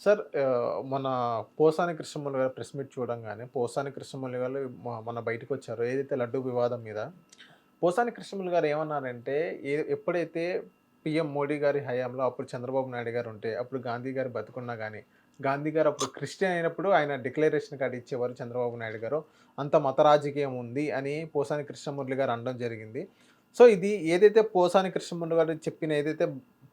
Sir మన పోసాని కృష్ణమౌళి గారు press meet చూడంగానే పోసాని కృష్ణమౌళి గారు మొన్న బయటకొచ్చారో ఏదైతే లడ్డూ వివాదం మీద, పోసాని కృష్ణమౌళి గారు ఏమన్నారంటే ఎప్పుడైతే పీఎం మోడీ గారి హయాంలో అప్పుడు చంద్రబాబు నాయుడు గారు ఉంటే, అప్పుడు గాంధీ గారు బతికున్నా గానీ, గాంధీ గారు అప్పుడు క్రిస్టియన్ అయినప్పుడు ఆయన డిక్లరేషన్ కార్డ్ ఇచ్చేవారు చంద్రబాబు నాయుడు గారు. అంత మత రాజకీయం ఉంది అని పోసాని కృష్ణమౌళి గారు అనడం జరిగింది. సో, ఇది ఏదైతే పోసాని కృష్ణమౌళి గారు చెప్పిన ఏదైతే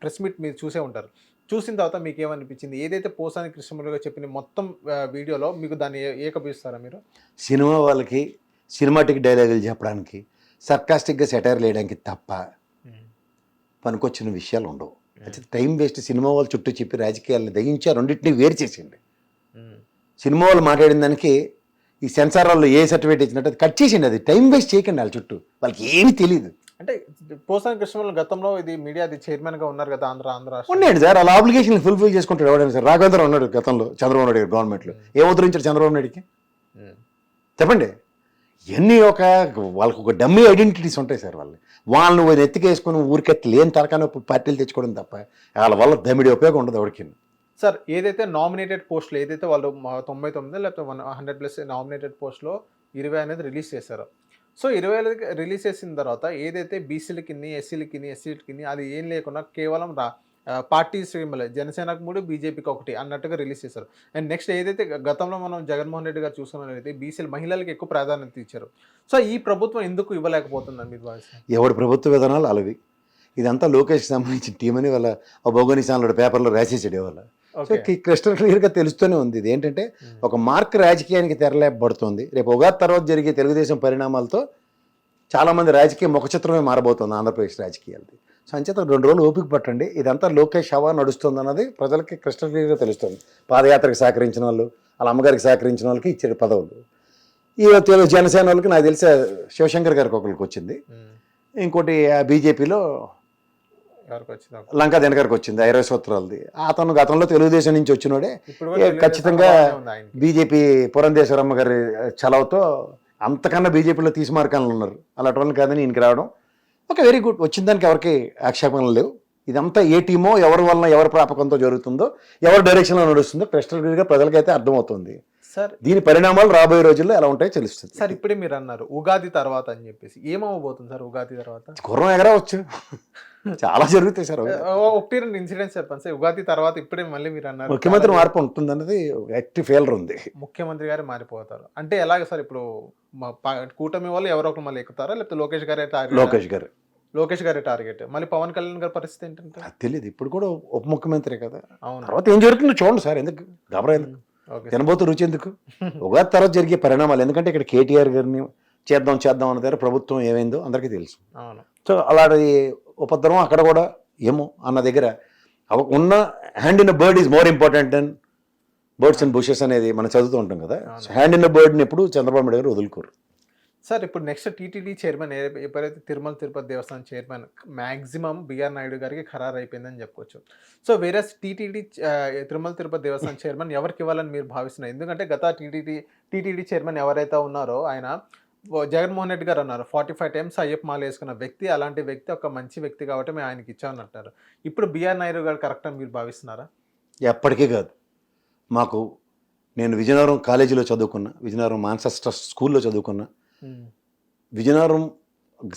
ప్రెస్ మీట్ మీరు చూసే ఉంటారు. చూసిన తర్వాత మీకేమనిపించింది? ఏదైతే పోసాని కృష్ణమౌళి గారు చెప్పిన మొత్తం వీడియోలో మీకు దాన్ని ఏకీభవిస్తారా మీరు? సినిమా వాళ్ళకి సినిమాటిక్ డైలాగులు చెప్పడానికి, సర్కాస్టిక్గా సెటైర్లు వేయడానికి తప్ప హ్మ్. పనికొచ్చిన విషయాలు ఉండవు. అయితే టైం వేస్ట్. సినిమా వాళ్ళు చుట్టూ చెప్పి రాజకీయాలను దయించి ఆ రెండింటినీ వేరు చేసింది. హ్మ్. సినిమా వాళ్ళు మాట్లాడిన దానికి ఈ సెన్సార్ వాళ్ళు ఏ సర్టిఫికేట్ ఇచ్చినట్టు అది కట్ చేసింది. అది టైం వేస్ట్ చేయకండి వాళ్ళ చుట్టూ. వాళ్ళకి ఏమీ తెలియదు. అంటే పోసాని కృష్ణమౌళి గతంలో ఇది మీడియాది చైర్మన్‌గా ఉన్నారు కదా! ఆంధ్ర రాష్ట్రం. ఉన్నాయండి సార్. అలా ఆబ్లిగేషన్ ఫుల్ఫిల్ చేసుకుంటాడు ఎవడైనా సార్. రాఘవేంద్ర ఉన్నాడు గతంలో చంద్రబాబు నాయుడు గవర్నమెంట్లో. ఏం ఉద్ధరించాడు చంద్రబాబు నాయుడికి? హ్మ్. చెప్పండి. ఇవన్నీ వాళ్ళకు ఒక డమ్మీ ఐడెంటిటీస్ ఉంటాయి సార్. వాళ్ళని ఎత్తికేసుకుని ఊరికెత్తి లేని తరకానే పార్టీలు తెచ్చుకోవడం తప్ప వాళ్ళ వల్ల దమిడి ఉపయోగం ఉండదు ఎవరికి. సార్ ఏదైతే నామినేటెడ్ పోస్టులు ఏదైతే వాళ్ళు 99 లేకపోతే 100+ నామినేటెడ్ పోస్ట్‌లో 20 అనేది రిలీజ్ చేశారు. సో, 20 రిలీజ్ చేసిన తర్వాత ఏదైతే బీసీలకిన్ని, ఎస్సీలకిన్ని, ఎస్సీలకిన్ని అది ఏం లేకుండా కేవలం పార్టీ శ్రేణులే జనసేనకు 3, బీజేపీకి 1 అన్నట్టుగా రిలీజ్ చేశారు. అండ్ నెక్స్ట్ ఏదైతే గతంలో మనం జగన్మోహన్ రెడ్డి గారు చూసుకున్నట్లయితే బీసీలు మహిళలకు ఎక్కువ ప్రాధాన్యత ఇచ్చారు. సో, ఈ ప్రభుత్వం ఎందుకు ఇవ్వలేకపోతుందని మీరు భావిస్తున్నారు? ఎవడి ప్రభుత్వ విధానాలు అలవి. ఇదంతా లోకేష్కి సంబంధించిన టీం అని వాళ్ళ భౌగోళిక పేపర్లో రాసేసాడు ఇవాళ. So okay. క్రిస్టల్ క్లియర్గా తెలుస్తూనే ఉంది. ఇది ఏంటంటే ఒక మార్క్ రాజకీయానికి తెరలేపబడుతుంది. రేపు ఉగాది తర్వాత జరిగే తెలుగుదేశం పరిణామాలతో చాలామంది రాజకీయ ముఖచిత్రమే మారబోతుంది ఆంధ్రప్రదేశ్ రాజకీయాలది. సో అంచేత 2 రోజులు ఓపిక పట్టండి. ఇదంతా లోకేష్ హవా నడుస్తుంది అన్నది ప్రజలకి క్రిస్టల్ క్లియర్గా తెలుస్తుంది. పాదయాత్రకు సహకరించిన వాళ్ళు, వాళ్ళ అమ్మగారికి సహకరించిన వాళ్ళకి ఇచ్చాడు పదవులు. ఈ జనసేన వాళ్ళకి నాకు తెలిసే శివశంకర్ గారికి ఒకరికి వచ్చింది. ఇంకోటి బీజేపీలో ఎవరికొచ్చిందో. లంకా దినకర్కి వచ్చింది 20 సూత్రాలది. అతను గతంలో తెలుగుదేశం నుంచి వచ్చినోడే. ఇప్పుడు కూడా ఖచ్చితంగా తెలుగుదేశం ఉంది ఆయనకి. బీజేపీ పురంధేశ్వరమ్మ గారి చలవతో అంతకన్నా బీజేపీలో తీసిమార్కాలు ఉన్నారు. అలాంటి వాళ్ళని కాదని ఈయనకి రావడం ఒక వెరీ గుడ్. వచ్చిన దానికి ఎవరికి ఆక్షేపణలు లేవు. ఇదంతా ఏ టీమో ఎవరి వలన ఎవరి ప్రాపకంతో జరుగుతుందో ఎవరి డైరెక్షన్లో నడుస్తుందో క్రిస్టల్ క్లియర్గా ప్రజలకైతే అర్థమవుతుంది. సార్ దీని పరిణామాలు రాబోయే రోజుల్లో ఎలా ఉంటాయో తెలుస్తుంది. సార్ ఇప్పుడే మీరు అన్నారు ఉగాది తర్వాత అని చెప్పేసి. ఏమవ్వబోతుంది సార్ ఉగాది తర్వాత? గుర్రం ఎగరవచ్చు. చాలా జరుగుతాయి సార్. ఒకటి 2 ఇన్సిడెంట్స్ చెప్పండి సార్. ఉగాది తర్వాత ఇప్పుడే మళ్ళీ మీరు అన్నారు ముఖ్యమంత్రి మార్పు ఉంటుందన్నది యాక్టివ్ ఫెయిలర్ ఉంది. ముఖ్యమంత్రి గారు మారిపోతారు అంటే ఎలాగ సార్? ఇప్పుడు కూటమి వాళ్ళు ఎవరో ఒకరు మళ్ళీ ఎక్కుతారా, లేకపోతే లోకేష్ గారే టార్గెట్? లోకేష్ గారి టార్గెట్. మళ్ళీ పవన్ కళ్యాణ్ గారి పరిస్థితి ఏంటంటే? అది తెలియదు. ఇప్పుడు కూడా ఉప ముఖ్యమంత్రి కదా. అవును. తర్వాత ఏం జరుగుతుందో చూడండి సార్. ఎందుకు గబరా? ఎందుకు ఓకే. తినబోతు రుచి ఎందుకు? ఉగాది తర్వాత జరిగే పరిణామాలు. ఎందుకంటే ఇక్కడ కేటీఆర్ గారిని చేద్దాం అన్న దగ్గర ప్రభుత్వం ఏమైందో అందరికీ తెలుసు. అవును. సో అలాంటి ఉపద్రవం అక్కడ కూడా ఏమో అన్న దగ్గర ఉన్న hand in bird is more important than birds and bushes అనేది మనం చదువుతూ ఉంటాం కదా. హ్యాండ్ ఇన్ బర్డ్ని ఎప్పుడు చంద్రబాబు నాయుడు గారు వదులుకోరు. సార్ ఇప్పుడు నెక్స్ట్ టీటీడీ చైర్మన్ ఎప్పుడైతే తిరుమల తిరుపతి దేవస్థానం చైర్మన్ మ్యాక్సిమం బిఆర్ నాయుడు గారికి ఖరారు అయిపోయిందని చెప్పుకోవచ్చు. సో వేరే టీటీడీ తిరుమల తిరుపతి దేవస్థానం చైర్మన్ ఎవరికి ఇవ్వాలని మీరు భావిస్తున్నారు? ఎందుకంటే గత టీటీడీ చైర్మన్ ఎవరైతే ఉన్నారో ఆయన జగన్మోహన్ రెడ్డి గారు అన్నారు 45 టైమ్స్ అయ్యప్ప మాల వేసుకున్న వ్యక్తి, అలాంటి వ్యక్తి ఒక మంచి వ్యక్తి కాబట్టి మేము ఆయనకి ఇచ్చామని అంటారు. ఇప్పుడు బిఆర్ నాయుడు గారు కరెక్ట్ అని మీరు భావిస్తున్నారా? ఎప్పటికీ కాదు. నేను విజయనగరం కాలేజీలో చదువుకున్నా, విజయనగరం మాన్సస్ ట్రస్ట్ స్కూల్లో చదువుకున్నా. విజయనగరం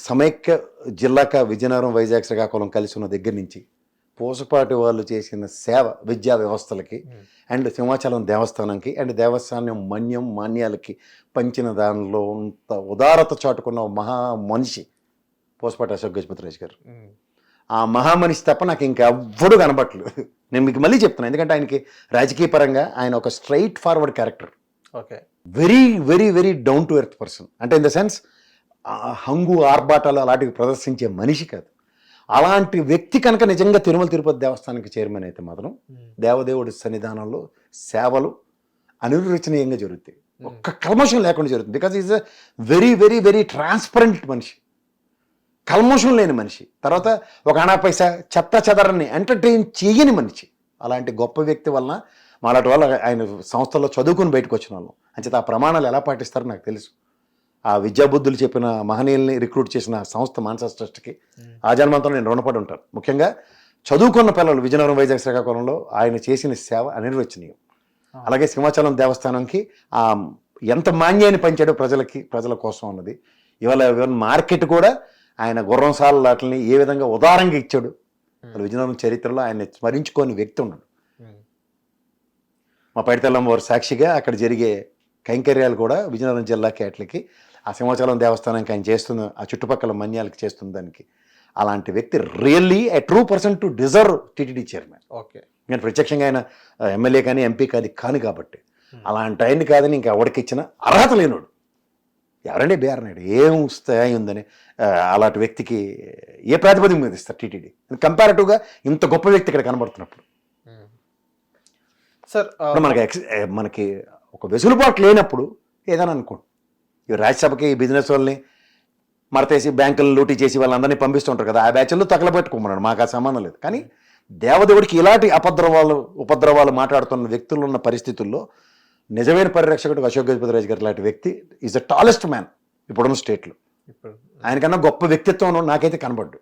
సమైక్య జిల్లాక విజయనగరం వైజాగ్ శ్రీకాకుళం కలిసి ఉన్న దగ్గర నుంచి పూసపాటి వాళ్ళు చేసిన సేవ విద్యా వ్యవస్థలకి అండ్ సింహాచలం దేవస్థానంకి అండ్ దేవస్థానం మాన్యాలకి పంచిన దానిలో అంత ఉదారత చాటుకున్న మహా మనిషి పూసపాటి అశోక్ గజపతిరాజు గారు. ఆ మహామనిషి తప్ప నాకు ఇంకెవ్వడూ కనబట్టలేదు. నేను మీకు మళ్ళీ చెప్తున్నాను. ఎందుకంటే ఆయనకి రాజకీయ పరంగా ఆయన ఒక straight forward character. Okay. Very very very down to earth person. అంటే ఇన్ ద సెన్స్ హంగు ఆర్భాటాలు అలాంటివి ప్రదర్శించే మనిషి కాదు. అలాంటి వ్యక్తి కనుక నిజంగా తిరుమల తిరుపతి దేవస్థానానికి చైర్మన్ అయితే మాత్రం దేవదేవుడి సన్నిధానంలో సేవలు అనిర్వచనీయంగా జరుగుతాయి. ఒక్క కల్మషం లేకుండా జరుగుతుంది. Because is a very very very transparent మనిషి, కల్మషం లేని మనిషి. తర్వాత ఒక అనా పైసా చెత్త చెదరని ఎంటర్టైన్ చేయని మనిషి. అలాంటి గొప్ప వ్యక్తి వలన మాలాంటి వాళ్ళు ఆయన సంస్థల్లో చదువుకుని బయటకు వచ్చిన వాళ్ళం. అంచేత ఆ ప్రమాణాలు ఎలా పాటిస్తారో నాకు తెలుసు. ఆ విద్యాబుద్ధులు చెప్పిన మహనీయుల్ని రిక్రూట్ చేసిన సంస్థ మాన్సస్ ట్రస్ట్కి ఆ జన్మంతో నేను రుణపడి ఉంటాను. ముఖ్యంగా చదువుకున్న పిల్లలు విజయనగరం, వైజాగ్, శ్రీకాకుళంలో ఆయన చేసిన సేవ అనిర్వచనీయం. అలాగే సింహాచలం దేవస్థానంకి ఎంత మాన్యాన్ని పంచాడో ప్రజల కోసం అన్నది. ఇవాళ మార్కెట్ కూడా ఆయన గుర్రం సాల వాటిని ఏ విధంగా ఉదారంగా ఇచ్చాడు. విజయనగరం చరిత్రలో ఆయన స్మరించుకోని వ్యక్తి ఉన్నాడు. మా పైడితల్లమ్మ వారి సాక్షిగా అక్కడ జరిగే కైంకర్యాలు కూడా విజయనగరం జిల్లాకి వాటికి ఆ సింహాచలం దేవస్థానానికి ఆయన చేస్తున్న ఆ చుట్టుపక్కల మన్యాలకి చేస్తున్న దానికి అలాంటి వ్యక్తి really a true person to deserve TTD chairman. Okay, నేను ప్రత్యక్షంగా ఆయన ఎమ్మెల్యే కానీ ఎంపీ కాని కాబట్టి అలాంటి ఆయన్ని కాదని ఇంకా ఎవరికి ఇచ్చిన అర్హత లేనోడు ఎవరండి బీఆర్ నాయుడు. ఏం స్థాయి ఉందని అలాంటి వ్యక్తికి ఏ ప్రాతిపదిక మీద ఇస్తారు టీటీడీ? కంపారిటివ్గా ఇంత గొప్ప వ్యక్తి ఇక్కడ కనబడుతున్నప్పుడు సార్ మనకి ఒక వెసులుబాటు లేనప్పుడు ఏదైనా అనుకోండి. ఈ రాజ్యసభకి బిజినెస్ వాళ్ళని మరతేసి బ్యాంకులను లూటీ చేసి వాళ్ళందరినీ పంపిస్తుంటారు కదా, ఆ బ్యాచ్ల్లో తగలబెట్టుకోమన్నాడు. మాకు ఆ సంబంధం లేదు. కానీ దేవదేవుడికి ఇలాంటి ఉపద్రవాలు మాట్లాడుతున్న వ్యక్తులు ఉన్న పరిస్థితుల్లో నిజమైన పరిరక్షకుడు అశోక్ గజపతిరాజు గారు లాంటి వ్యక్తి ఈజ్ ద టాలెస్ట్ మ్యాన్ ఇప్పుడున్న స్టేట్లో. ఆయనకన్నా గొప్ప వ్యక్తిత్వం నాకైతే కనబడ్డు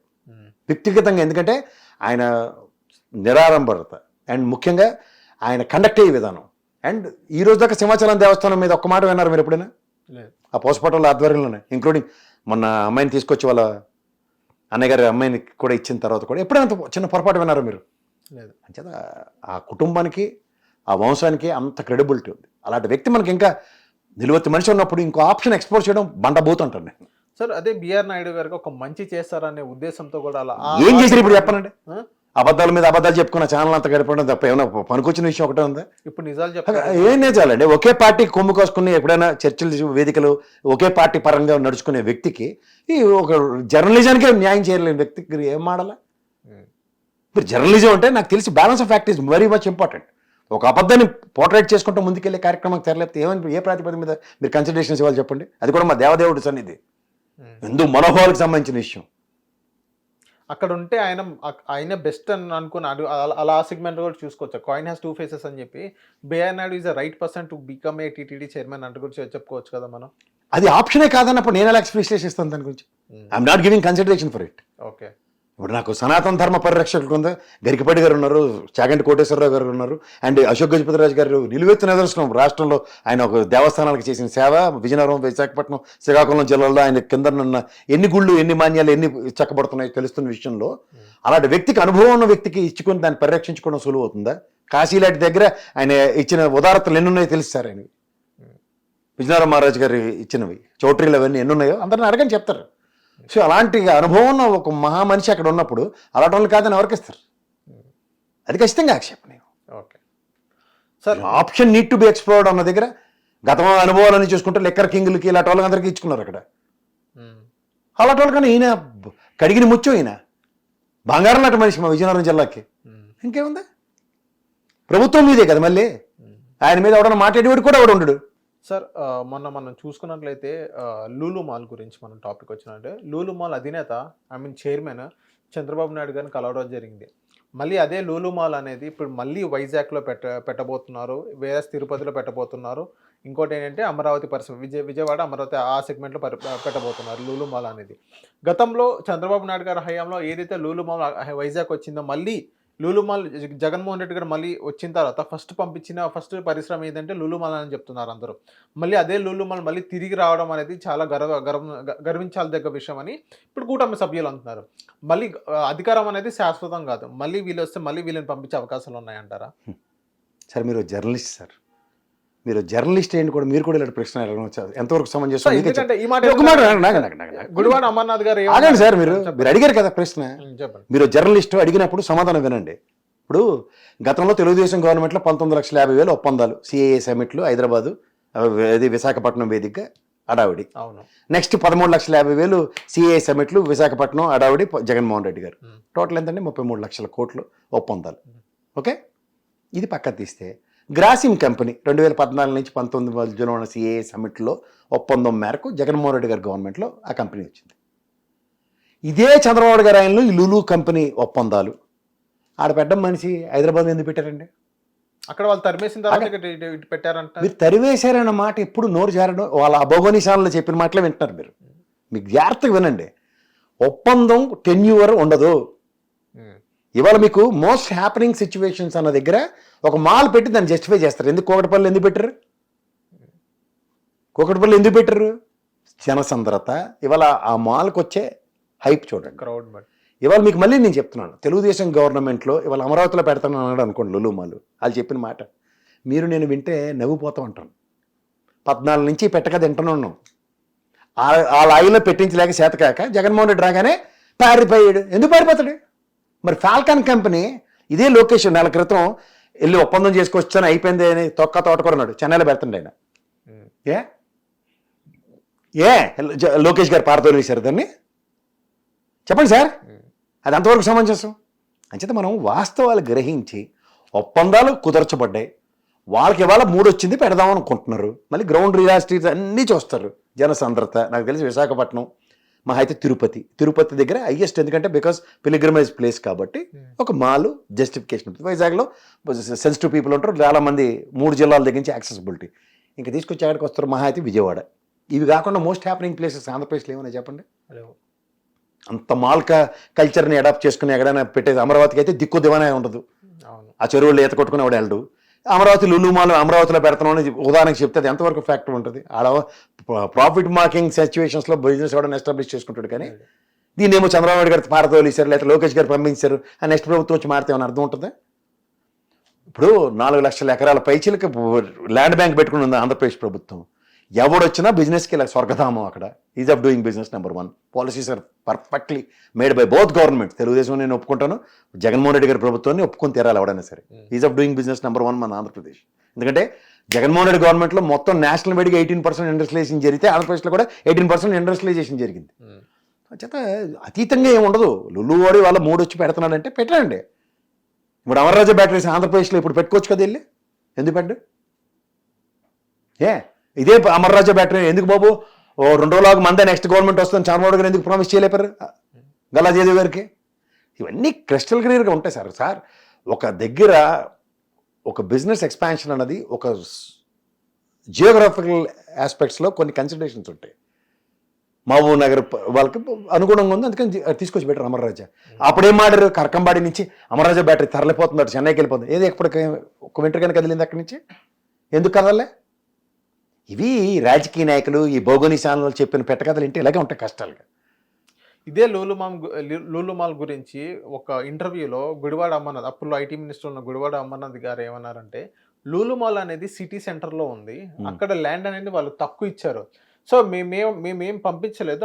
వ్యక్తిగతంగా. ఎందుకంటే ఆయన నిరాడంబరత అండ్ ముఖ్యంగా ఆయన కండక్ట్ అయ్యే విధానం. అండ్ ఈ రోజు దాకా సింహాచలం దేవస్థానం మీద ఒక్క మాట విన్నారు మీరు ఎప్పుడైనా? ఆ పోస్ట్మార్టంల ఆధ్వర్యంలోనే, ఇంక్లూడింగ్ మొన్న అమ్మాయిని తీసుకొచ్చి వాళ్ళ అన్నయ్య గారి అమ్మాయిని కూడా ఇచ్చిన తర్వాత కూడా ఎప్పుడైనా చిన్న పొరపాటు విన్నారా మీరు? లేదు. అంచేత ఆ కుటుంబానికి ఆ వంశానికి అంత క్రెడిబిలిటీ ఉంది. అలాంటి వ్యక్తి మనకి ఇంకా నిలువెత్తి మనిషి ఉన్నప్పుడు ఇంకో ఆప్షన్ ఎక్స్ప్లోర్ చేయడం బండబోతుంటాను నేను. సార్ అదే బిఆర్ నాయుడు గారికి ఒక మంచి చేస్తారనే ఉద్దేశంతో కూడా అలా ఏం చేశారు ఇప్పుడు చెప్పనండి? అబద్ధాల మీద అబద్ధాలు చెప్పుకున్న ఛానల్ అంతా గడపడం తప్ప ఏమైనా పనికొచ్చిన విషయం ఒకటే ఉందా? ఇప్పుడు నిజాలు చెప్పాలి. ఏం నిజాలండి? ఒకే పార్టీ కొమ్ము కోసుకుని ఎప్పుడైనా చర్చలు వేదికలు ఒకే పార్టీ పరంగా నడుచుకునే వ్యక్తికి ఈ ఒక జర్నలిజానికే న్యాయం చేయలేని వ్యక్తికి ఏం మాడాలా? ఇప్పుడు జర్నలిజం అంటే నాకు తెలిసి balance of fact is very much important. ఒక అబద్ధాన్ని పోర్ట్రేట్ చేసుకుంటూ ముందుకెళ్ళే కార్యక్రమం తెరలేకపోతే ఏ ప్రాతిపదిక మీద మీరు కన్సిడరేషన్స్ ఇవ్వాలి చెప్పండి? అది కూడా మా దేవదేవుడి సన్నిధి, హిందూ మనోభావాలకు సంబంధించిన విషయం. అక్కడ ఉంటే ఆయన బెస్ట్ అని అనుకుని అలా సెగ్మెంట్ కూడా చూసుకోవచ్చు. కాయిన్ హ్యాస్ టూ ఫేసెస్ అని చెప్పి BR Naidu is the right person to become a TTD chairman అంటూ కూడా చెప్పుకోవచ్చు కదా మనం. అది ఆప్షనే కాదన్నప్పుడు నేను ఎలా విశ్లేషిస్తాను దాని గురించి? I'm not giving consideration for it. Okay, ఇప్పుడు నాకు సనాతన ధర్మ పరిరక్షకులు ఉంది, గరికపాటి గారు ఉన్నారు, చాగంటి కోటేశ్వరరావు గారు ఉన్నారు, అండ్ అశోక్ గజపతిరాజు గారు నిలువెత్తు నిదర్శనం. రాష్ట్రంలో ఆయన ఒక దేవస్థానాలకు చేసిన సేవ, విజయనగరం, విశాఖపట్నం, శ్రీకాకుళం జిల్లాల్లో ఆయన కింద ఉన్న ఎన్ని గుళ్ళు, ఎన్ని మాన్యాలు, ఎన్ని చక్కబడుతున్నాయో తెలుస్తున్న విషయంలో అలాంటి వ్యక్తికి, అనుభవం ఉన్న వ్యక్తికి ఇచ్చుకొని దాన్ని పరిరక్షించుకోవడం సులువు అవుతుందా? కాశీలాంటి దగ్గర ఆయన ఇచ్చిన ఉదారతలు ఎన్నున్నాయో తెలుసు సార్. ఆయన విజయనగరం మహారాజు గారు ఇచ్చినవి, చౌట్రీలు అవన్నీ ఎన్నున్నాయో అందరిని అడగని చెప్తారు. సో అలాంటి అనుభవం ఉన్న ఒక మహా మనిషి అక్కడ ఉన్నప్పుడు అలాంటి వాళ్ళు కాదని ఎవరికి ఇస్తారు? అది ఖచ్చితంగా ఆక్షేపణ. Okay sir, option need to be explored అన్న దగ్గర గత అనుభవాలని చూసుకుంటే లెక్కర్ కింగులకి ఇలాంటి వాళ్ళందరికీ ఇచ్చుకున్నారు అక్కడ. అలాంటి వాళ్ళు కానీ ఈయన కడిగిన ముత్యం, ఈయన బంగారం లాంటి మనిషి మా విజయనగరం జిల్లాకి. ఇంకేముంది? ప్రభుత్వం మీదే కదా మళ్ళీ. ఆయన మీద ఎవడన్నా మాట్లాడేవాడు కూడా ఎవడు ఉండడు. సార్ మనం చూసుకున్నట్లయితే లూలు మాల్ గురించి మనం టాపిక్ వచ్చినట్టే, లూలు మాల్ అధినేత చైర్మన్ చంద్రబాబు నాయుడు గారిని కలవడం జరిగింది. మళ్ళీ అదే లూలు మాల్ అనేది ఇప్పుడు మళ్ళీ వైజాగ్లో పెట్టబోతున్నారు, వేరే తిరుపతిలో పెట్టబోతున్నారు. ఇంకోటి ఏంటంటే అమరావతి విజయవాడ అమరావతి ఆ సెగ్మెంట్లో పెట్టబోతున్నారు లూలు మాల్ అనేది. గతంలో చంద్రబాబు నాయుడు గారి హయాంలో ఏదైతే లూలు మాల్ వైజాగ్ వచ్చిందో, మళ్ళీ లూలు మాల్ జగన్మోహన్ రెడ్డి గారు మళ్ళీ వచ్చిన తర్వాత ఫస్ట్ పరిశ్రమ ఏదంటే లూలు మాల్ అని చెప్తున్నారు అందరూ. మళ్ళీ అదే లూలు మాల్ మళ్ళీ తిరిగి రావడం అనేది చాలా గర్వించాల్సిన విషయం అని ఇప్పుడు కూటమి సభ్యులు అంటున్నారు. మళ్ళీ అధికారం అనేది శాశ్వతం కాదు, మళ్ళీ వీళ్ళు వస్తే మళ్ళీ వీళ్ళని పంపించే అవకాశాలు ఉన్నాయంటారా? సార్ మీరు జర్నలిస్ట్ సార్, మీరు జర్నలిస్ట్ ఏంటి కూడా మీరు కూడా ఇలాంటి ప్రశ్న ఎంతవరకు సమంజసం? గుడివాడ అమర్నాథ్ గారు ఆగండి సార్, మీరు అడిగారు కదా ప్రశ్న. మీరు జర్నలిస్ట్ అడిగినప్పుడు సమాధానం వినండి. ఇప్పుడు గతంలో తెలుగుదేశం గవర్నమెంట్లో 19,50,000 ఒప్పందాలు, సిఏఏ సమిట్లు, హైదరాబాదు, విశాఖపట్నం వేదికగా అడావిడి. నెక్స్ట్ 13,50,000 సిఏఏ సమిట్లు, విశాఖపట్నం అడావిడి, జగన్మోహన్ రెడ్డి గారు. టోటల్ ఎంతండి? 33 లక్షల కోట్లు ఒప్పందాలు. ఓకే, ఇది పక్క తీస్తే గ్రాసిమ్ కంపెనీ 2014 నుంచి 19 మధ్యలో ఉన్న సిఏఏ సమిట్లో ఒప్పందం మేరకు జగన్మోహన్ రెడ్డి గారి గవర్నమెంట్లో ఆ కంపెనీ వచ్చింది. ఇదే చంద్రబాబు గారి ఆయనలో ఈ లులు కంపెనీ ఒప్పందాలు ఆడ పెట్టడం మనిషి హైదరాబాద్ ఎందుకు పెట్టారండి? అక్కడ వాళ్ళు తరిమేసిన తర్వాత పెట్టారంట. మీరు తరివేశారన్న మాట ఎప్పుడు నోరు జారడం, వాళ్ళ అభోగనిశాలలో చెప్పిన మాటలే వింటున్నారు మీరు. మీకు జాగ్రత్తగా వినండి. ఒప్పందం టెన్యూర్ ఉండదు. ఇవాళ మీకు మోస్ట్ హ్యాపెనింగ్ సిచ్యువేషన్స్ అన్న దగ్గర ఒక మాల్ పెట్టి దాన్ని జస్టిఫై చేస్తారు. ఎందుకు కూకట్పల్లి ఎందుకు పెట్టరు? కూకట్పల్లి ఎందుకు పెట్టరు? జనసంద్రత. ఇవాళ ఆ మాల్కి వచ్చే హైప్ చూడండి, క్రౌడ్. బట్ ఇవాళ మీకు మళ్ళీ నేను చెప్తున్నాను, తెలుగుదేశం గవర్నమెంట్లో ఇవాళ అమరావతిలో పెడతాను అన్నాడు అనుకోండి లులు మాల్, వాళ్ళు చెప్పిన మాట మీరు నేను వింటే నవ్వుపోతూ ఉంటాను. 14 నుంచి పెట్టక తింటూనే ఉన్నాం. ఆ లాయిలో పెట్టించలేక చేతకాక జగన్మోహన్ రెడ్డి రాగానే పారిపోయాడు. ఎందుకు పారిపోతాడు? మరి ఫాల్కాన్ కంపెనీ ఇదే లొకేషన్ నెల క్రితం వెళ్ళి ఒప్పందం చేసుకొచ్చాను అయిపోయింది అని తోటకూరన్నాడు, చెన్నైలో పెడుతుండే ఆయన. లోకేష్ గారు పారదోలేశారు దాన్ని. చెప్పండి సార్, అది అంతవరకు సమంజసం. అంచేత మనం వాస్తవాలు గ్రహించి ఒప్పందాలు కుదర్చబడ్డాయి, వాళ్ళకి ఇవాళ 3 వచ్చింది పెడదాం అనుకుంటున్నారు. మళ్ళీ గ్రౌండ్ రియాలిటీస్ అన్నీ చూస్తారు. జనసాంద్రత నాకు తెలిసి విశాఖపట్నం, మా అయితే తిరుపతి దగ్గర హైయెస్ట్, ఎందుకంటే బికాస్ పిలిగ్రిమేజ్ ప్లేస్ కాబట్టి ఒక మాల్ జస్టిఫికేషన్ ఉంటుంది. వైజాగ్లో సెన్సిటివ్ పీపుల్ ఉంటారు చాలామంది, 3 జిల్లాల దగ్గర నుంచి యాక్సెసిబిలిటీ. ఇంకా తీసుకొచ్చి ఎక్కడికి వస్తారు? మహా అయితే విజయవాడ. ఇవి కాకుండా మోస్ట్ హ్యాపెనింగ్ ప్లేసెస్ ఆంధ్రప్రదేశ్లో ఏమైనా చెప్పండి. అంత మాల్ కల్చర్ని అడాప్ట్ చేసుకుని ఎక్కడైనా పెట్టేది. అమరావతికి అయితే దిక్కు దివానే ఉండదు, ఆ చెరువుల్లో ఈత కొట్టుకుని ఎవడు వెళ్ళడు. అమరావతి లులు మాల్ అమరావతిలో పెడతామని ఉదాహరణకు చెప్తే అది ఎంతవరకు ఫ్యాక్టర్ ఉంటుంది? ఆడ ప్రాఫిట్ మార్కింగ్ సిచ్యువేషన్స్లో బిజినెస్ ఎవడన్నా ఎస్టాబ్లిష్ చేసుకుంటాడు. కానీ దీన్ని ఏమో చంద్రబాబు నాయుడు గారు పారదోలేశారు, లేకపోతే లోకేష్ గారు పంపించారు అని నెక్స్ట్ ప్రభుత్వం వచ్చి మారితే ఏమైనా అర్థం ఉంటుంది? ఇప్పుడు 4 లక్షల ఎకరాల పైచీలకి ల్యాండ్ బ్యాంక్ పెట్టుకుని ఉంది ఆంధ్రప్రదేశ్ ప్రభుత్వం. ఎవడొచ్చినా బిజినెస్కి ఇలా స్వర్గధామం అక్కడ. Ease of doing business number 1. Policies are perfectly made by both governments. Telugu Desam నేను ఒప్పుకుంటాను, జగన్మోహన్ రెడ్డి గారి ప్రభుత్వాన్ని ఒప్పుకొని తీరాలి ఎవడైనా సరే. Is of doing business number 1 మన ఆంధ్రప్రదేశ్. ఎందుకంటే జగన్మోహన్ రెడ్డి గవర్నమెంట్లో మొత్తం నేషనల్ వైడ్గా 18% ఇండస్ట్రియలైజేషన్ జరిగితే ఆంధ్రప్రదేశ్లో కూడా 18% ఇండస్ట్రియలైజేషన్ జరిగింది. చేత అతీతంగా ఏమి ఉండదు. లులు వాడి వాళ్ళ 3 వచ్చి పెడుతున్నాడంటే పెట్టండి. ఇప్పుడు అమర్రాజా బ్యాటరీస్ ఆంధ్రప్రదేశ్లో ఇప్పుడు పెట్టుకోవచ్చు కదా వెళ్ళి, ఎందుకు పెట్టు? ఇదే అమర్రాజా బ్యాటరీ ఎందుకు బాబు 2 రోజులకు మందే నెక్స్ట్ గవర్నమెంట్ వస్తుంది చంద్రబాబు గారు ఎందుకు ప్రామిస్ చేయలేపారు గల్లాజేదేవి గారికి? ఇవన్నీ క్రిస్టల్ క్లియర్గా ఉంటాయి సార్. ఒక దగ్గర ఒక బిజినెస్ ఎక్స్పాన్షన్ అన్నది ఒక జియోగ్రాఫికల్ ఆస్పెక్ట్స్లో కొన్ని కన్సిడరేషన్స్ ఉంటాయి. మహబూబ్ నగర్ వాళ్ళకి అనుగుణంగా ఉంది, అందుకని తీసుకొచ్చి పెట్టారు అమర్రాజా. అప్పుడేం మాడారు? కరకంబాడి నుంచి అమర్రాజా బ్యాటరీ తరలిపోతుంది, చెన్నైకి వెళ్ళిపోతుంది. ఏది ఎప్పటికీ ఒక వింటర్గానే కదిలింది అక్కడి నుంచి, ఎందుకు కదలే? ఇవి రాజకీయ నాయకులు ఈ భౌగోళిక ఛానల్ చెప్పిన పెట్టకథలు ఏంటి ఇలాగే ఉంటాయి కష్టాలుగా. ఇదే లూలు మాల్ గురించి ఒక ఇంటర్వ్యూలో గుడివాడ అమర్నాథ్, అప్పుడు ఐటీ మినిస్టర్ ఉన్న గుడివాడ అమర్నాథ్ గారు ఏమన్నారంటే, లూలు మాల్ అనేది సిటీ సెంటర్లో ఉంది, అక్కడ ల్యాండ్ అనేది వాళ్ళు తక్కువ ఇచ్చారు, సో మేమేం పంపించలేదు,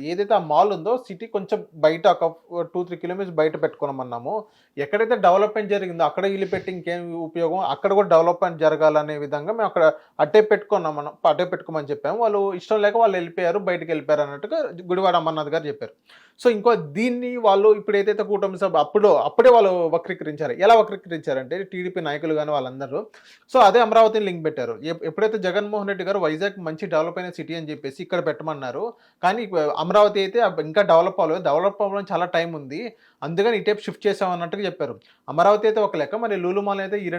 ఏదైతే ఆ మాల్ ఉందో సిటీ కొంచెం బయట ఒక 2-3 కిలోమీటర్స్ బయట పెట్టుకున్నామన్నాము, ఎక్కడైతే డెవలప్మెంట్ జరిగిందో అక్కడ ఇల్లు పెట్టి ఇంకేం ఉపయోగం, అక్కడ కూడా డెవలప్మెంట్ జరగాలనే విధంగా మేము అక్కడ అట్టే పెట్టుకోమని చెప్పాము. వాళ్ళు ఇష్టం లేక వాళ్ళు వెళ్ళిపోయారు, బయటకు వెళ్ళిపోయారు అన్నట్టుగా గుడివాడ అమర్నాథ్ గారు చెప్పారు. సో ఇంకో దీన్ని వాళ్ళు ఇప్పుడు ఏదైతే కూటమి సభ అప్పుడే వాళ్ళు వక్రీకరించారు. ఎలా వక్రీకరించారంటే టీడీపీ నాయకులు కానీ వాళ్ళందరూ, సో అదే అమరావతిని లింక్ పెట్టారు. ఎప్పుడైతే జగన్మోహన్ రెడ్డి గారు వైజాగ్ మంచి డెవలప్ అయిన సిటీ అని చెప్పేసి ఇక్కడ పెట్టమన్నారు, కానీ అమరావతి అయితే ఇంకా డెవలప్ అవ్వడం చాలా టైం ఉంది, అందుకని ఈ టైప్ షిఫ్ట్ చేసాం అన్నట్టుగా చెప్పారు. అమరావతి అయితే ఒక లెక్క, మరి లూలు మాల్ అయితే ఈ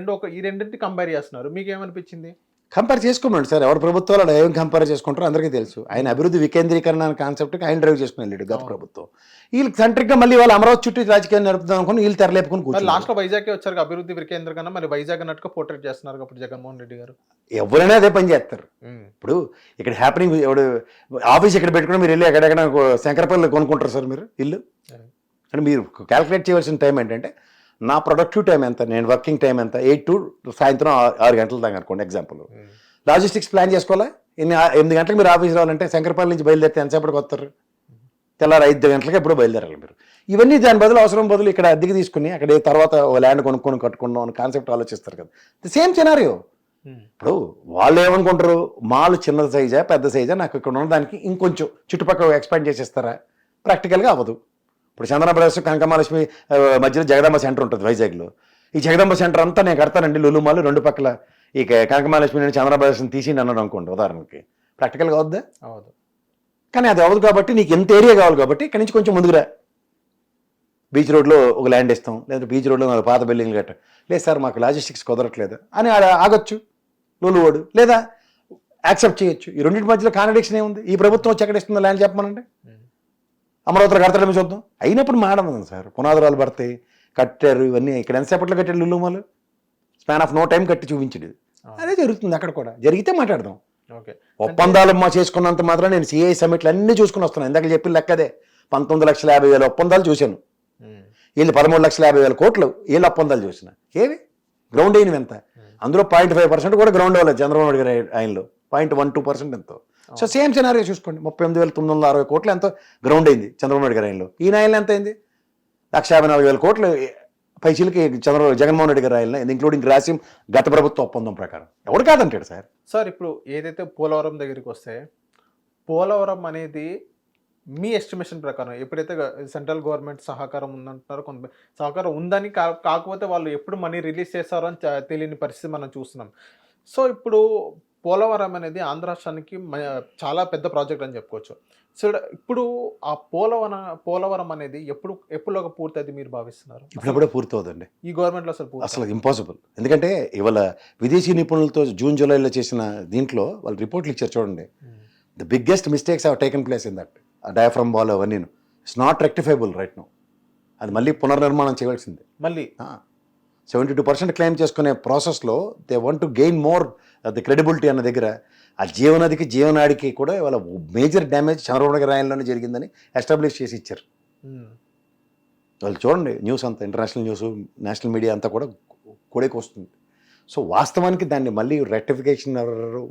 రెండింటిని కంపేర్ చేస్తున్నారు. మీకు ఏమనిపించింది? కంపేర్ చేసుకోమండి సార్, ఎవరి ప్రభుత్వాలు ఏం కంపేర్ చేసుకుంటారో అందరికీ తెలుసు. ఆయన అభివృద్ధి వికేంద్రీకరణ అనే కాన్సెప్ట్కి ఆయన డ్రైవ్ చేసుకుని వెళ్ళాడు గత ప్రభుత్వం. వీళ్ళు సెంట్రిక్గా మళ్ళీ వాళ్ళు అమరావతి చుట్టూ రాజకీయాన్ని నడుపుతాం అనుకుని వీళ్ళు తెరలేపుకుని కూర్చొని లాస్ట్లో వైజాగ్ వచ్చారు అభివృద్ధి వికేంద్రీకరణ, మరి వైజాగ్ అన్నట్టుగా పోర్ట్రేట్ చేస్తున్నారు అప్పుడు జగన్మోహన్ రెడ్డి గారు. ఎవరైనా అదే పని చేస్తారు. ఇప్పుడు ఇక్కడ హ్యాపెనింగ్ ఎవడు ఆఫీస్ ఇక్కడ పెట్టుకుని మీరు వెళ్ళి ఎక్కడెక్కడ శంకరపల్లి కొనుక్కుంటారు సార్ మీరు ఇల్లు అంటే మీరు క్యాలిక్యులేట్ చేయవలసిన టైం ఏంటంటే నా ప్రొడక్టివ్ టైం ఎంత, నేను వర్కింగ్ టైం ఎంత, 8 to సాయంత్రం 6 గంటల దాకా అనుకోండి ఎగ్జాంపుల్. లాజిస్టిక్స్ ప్లాన్ చేసుకోవాలా? 8 గంటలకు మీరు ఆఫీస్ రావాలంటే శంకరపల్లి నుంచి బయలుదేరితే ఎంతసేపటికి వస్తారు? తెల్లారు 5 గంటలకి ఎప్పుడో బయలుదేరాలి మీరు. ఇవన్నీ దాని బదులు అవసరం బదులు ఇక్కడ అద్దెకి తీసుకుని అక్కడ తర్వాత ల్యాండ్ కొనుక్కొని కట్టుకుందాం అని కాన్సెప్ట్ ఆలోచిస్తారు కదా. The same scenario. ఇప్పుడు వాళ్ళు ఏమనుకుంటారు, మాల్ చిన్న సైజా పెద్ద సైజా, నాకు ఇక్కడ ఉన్నదానికి ఇంకొంచెం చుట్టుపక్కల ఎక్స్పాండ్ చేసేస్తారా? ప్రాక్టికల్గా అవ్వదు. ఇప్పుడు చందన బ్రదర్స్ కనకమహాలక్ష్మి మధ్యలో జగదాంబ సెంటర్ ఉంటుంది వైజాగ్లో. ఈ జగదాంబ సెంటర్ అంతా నేను కడతానండి లులు మాల్ 2 పక్కల ఈ కనకమహాలక్ష్మి నుండి చందన బ్రదర్స్ని తీసి అన్నాడు అనుకోండి ఉదాహరణకి, ప్రాక్టికల్గా అవుద్దా? అవ్వదు. కానీ అది అవ్వదు కాబట్టి నీకు ఎంత ఏరియా కావాలి కాబట్టి ఇక్కడి నుంచి కొంచెం ముందుకురా, బీచ్ రోడ్లో ఒక ల్యాండ్ ఇస్తాం, లేదా బీచ్ రోడ్లో నాకు పాత బిల్డింగ్లు గట్ట, లేదు సార్ మాకు లాజిస్టిక్స్ కుదరట్లేదు అని ఆగొచ్చు లులు వాడు, లేదా యాక్సెప్ట్ చేయొచ్చు. ఈ రెండింటి మధ్యలో కాంట్రడిక్షన్ ఏముంది? ఈ ప్రభుత్వం వచ్చి ఎక్కడ ఇస్తుందో ల్యాండ్ చెప్పమనండి, అమరావతిలో కడతడమే చూద్దాం. అయినప్పుడు మాడదు సార్, పునాదురాలు పడతాయి, కట్టారు ఇవన్నీ. ఇక్కడ ఎంతసేపట్లో కట్టారు Lulu mall? Span of no time కట్టి చూపించడు. అదే జరుగుతుంది అక్కడ కూడా. జరిగితే మాట్లాడదాం. ఓకే. ఒప్పందాలు మా చేసుకున్నంత మాత్రం నేను సిఐ సమిట్లు అన్నీ చూసుకుని వస్తున్నాను. ఇందాక చెప్పిన లెక్కదే 19,50,000 ఒప్పందాలు చూశాను. వీళ్ళు 13,50,000 కోట్లు వీళ్ళు ఒప్పందాలు చూసిన. ఏవి గ్రౌండ్ అయినవి ఎంత? అందులో 0.5% కూడా గ్రౌండ్ అవ్వలేదు చంద్రబాబు నాయుడు గారి ఆయనలో. 0.12% ఎంతో. సో సేమ్ సినారియో చూసుకోండి. 38,960 కోట్లు ఎంతో గ్రౌండ్ అయింది చంద్రబాబు నాయుడు గారి ఆయనలో. ఈయన ఆయనలో ఎంత అయింది? 1,54,000 కోట్లు పైసలకి జగన్మోహన్ రెడ్డి గారి ఆయన, ఇంక్లూడింగ్ రాసిం గత ప్రభుత్వ ఒప్పందం ప్రకారం. ఎవడు కాదంటాడు సార్. సార్ ఇప్పుడు ఏదైతే పోలవరం దగ్గరికి వస్తే, పోలవరం అనేది మీ ఎస్టిమేషన్ ప్రకారం ఎప్పుడైతే సెంట్రల్ గవర్నమెంట్ సహకారం ఉందంటున్నారో, కొంత సహకారం ఉందని కాకపోతే వాళ్ళు ఎప్పుడు మనీ రిలీజ్ చేస్తారో అని తెలియని పరిస్థితి మనం చూస్తున్నాం. సో ఇప్పుడు పోలవరం అనేది ఆంధ్ర రాష్ట్రానికి చాలా పెద్ద ప్రాజెక్ట్ అని చెప్పుకోవచ్చు. సో ఇప్పుడు ఆ పోలవరం అనేది ఎప్పుడులోగా పూర్తయితే మీరు భావిస్తున్నారు? ఇప్పుడే పూర్తవుదండి ఈ గవర్నమెంట్లో. అసలు ఇంపాసిబుల్. ఎందుకంటే ఇవాళ విదేశీ నిపుణులతో జూన్ జూలైలో చేసిన దీంట్లో వాళ్ళు రిపోర్ట్లు ఇచ్చారు చూడండి. The biggest mistakes have taken place in that. ఆ డయాఫ్రమ్ వాల్ అవన్నీ ఇట్స్ నాట్ రెక్టిఫైబుల్ రైట్ నౌ. అది మళ్ళీ పునర్నిర్మాణం చేయవలసిందే. మళ్ళీ 72% క్లెయిమ్ చేసుకునే ప్రాసెస్లో they want to gain more the credibility అన్న దగ్గర ఆ జీవనదికి జీవనాడికి కూడా ఇవాళ మేజర్ డ్యామేజ్ చంద్రబాబు నాయుడు రాయంలోనే జరిగిందని ఎస్టాబ్లిష్ చేసి ఇచ్చారు. వాళ్ళు చూడండి న్యూస్ అంతా, ఇంటర్నేషనల్ న్యూస్, నేషనల్ మీడియా అంతా కూడా కొడేకి వస్తుంది. సో వాస్తవానికి దాన్ని మళ్ళీ రెక్టిఫికేషన్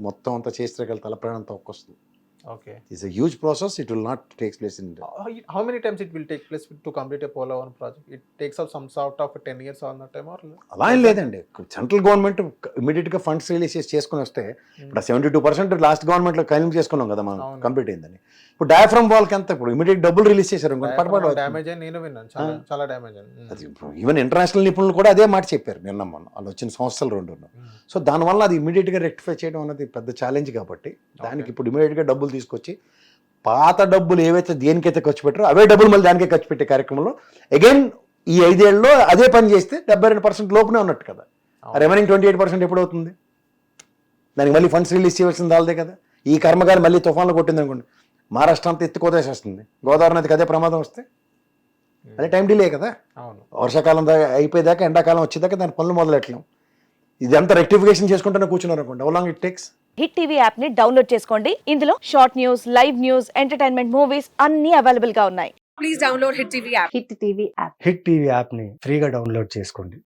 మొత్తం అంతా చేస్తే తల ప్రాణం తొక్కొస్తుంది. Okay. It's a huge process. It will not take place in India. How many times it will take place to complete a Polavaram project? It takes up some sort of 10 years on that time or? అలా ఏం లేదండి. Central government ఇమీడియట్గా funds release చేసుకుని వస్తే ఇప్పుడు 72% last గవర్నమెంట్లో claim చేసుకున్నాం కదా మనం కంప్లీట్ అయిందని. ఇప్పుడు డయాఫ్రమ్ వాల్కి ఎంత ఇప్పుడు ఇమీడియట్ డబ్బులు రిలీజ్ చేశారు. డ్యామేజ్ అని నేను విన్నాను, చాలా డ్యామేజ్ అని. ఈవెన్ ఇంటర్నేషనల్ నిపుణులు కూడా అదే మాట చెప్పారు నిన్న మొన్న. వాళ్ళు వచ్చిన సంవత్సరాలు 2. సో దానివల్ల అది ఇమీడియట్గా రెక్టిఫై చేయడం అనేది పెద్ద ఛాలెంజ్ కాబట్టి దానికి ఇప్పుడు ఇమీడియట్గా డబ్బులు తీసుకొచ్చి పాత డబ్బులు ఏవైతే దేనికైతే ఖర్చు పెట్టారో అవే డబ్బులు మళ్ళీ దానికే ఖర్చు పెట్టే కార్యక్రమంలో అగైన్ ఈ 5 ఏళ్ళలో అదే పని చేస్తే 72% లోపునే ఉన్నట్టు కదా. రిమైనింగ్ 28% ఎప్పుడు అవుతుంది? దానికి మళ్ళీ ఫండ్స్ రిలీజ్ చేయవలసింది వాళ్ళదే కదా. ఈ కర్మగాలి మళ్ళీ తుఫాన్లు కొట్టింది అనుకోండి, మహారాష్ట్ర అంతా ఎత్తుకోదేసేస్తుంది. గోదావరి నదికి అదే ప్రమాదం వస్తే అదే టైం డిలే కదా. వర్షాకాలం అయిపోయేదాకా ఎండాకాలం వచ్చేదాకా దాని పనులు మొదలెట్టలేం. ఇదంతా రెక్టిఫికేషన్ చేసుకుంటూనే కూర్చున్నారు అనుకోండి. How long it takes? Hit TV app ని డౌన్లోడ్ చేసుకోండి. ఇందులో short news, live news, entertainment movies అన్ని అవైలబుల్ గా ఉన్నాయి. Please download Hit TV app. Hit TV app. Hit TV యాప్ని ఫ్రీగా డౌన్లోడ్ చేసుకోండి.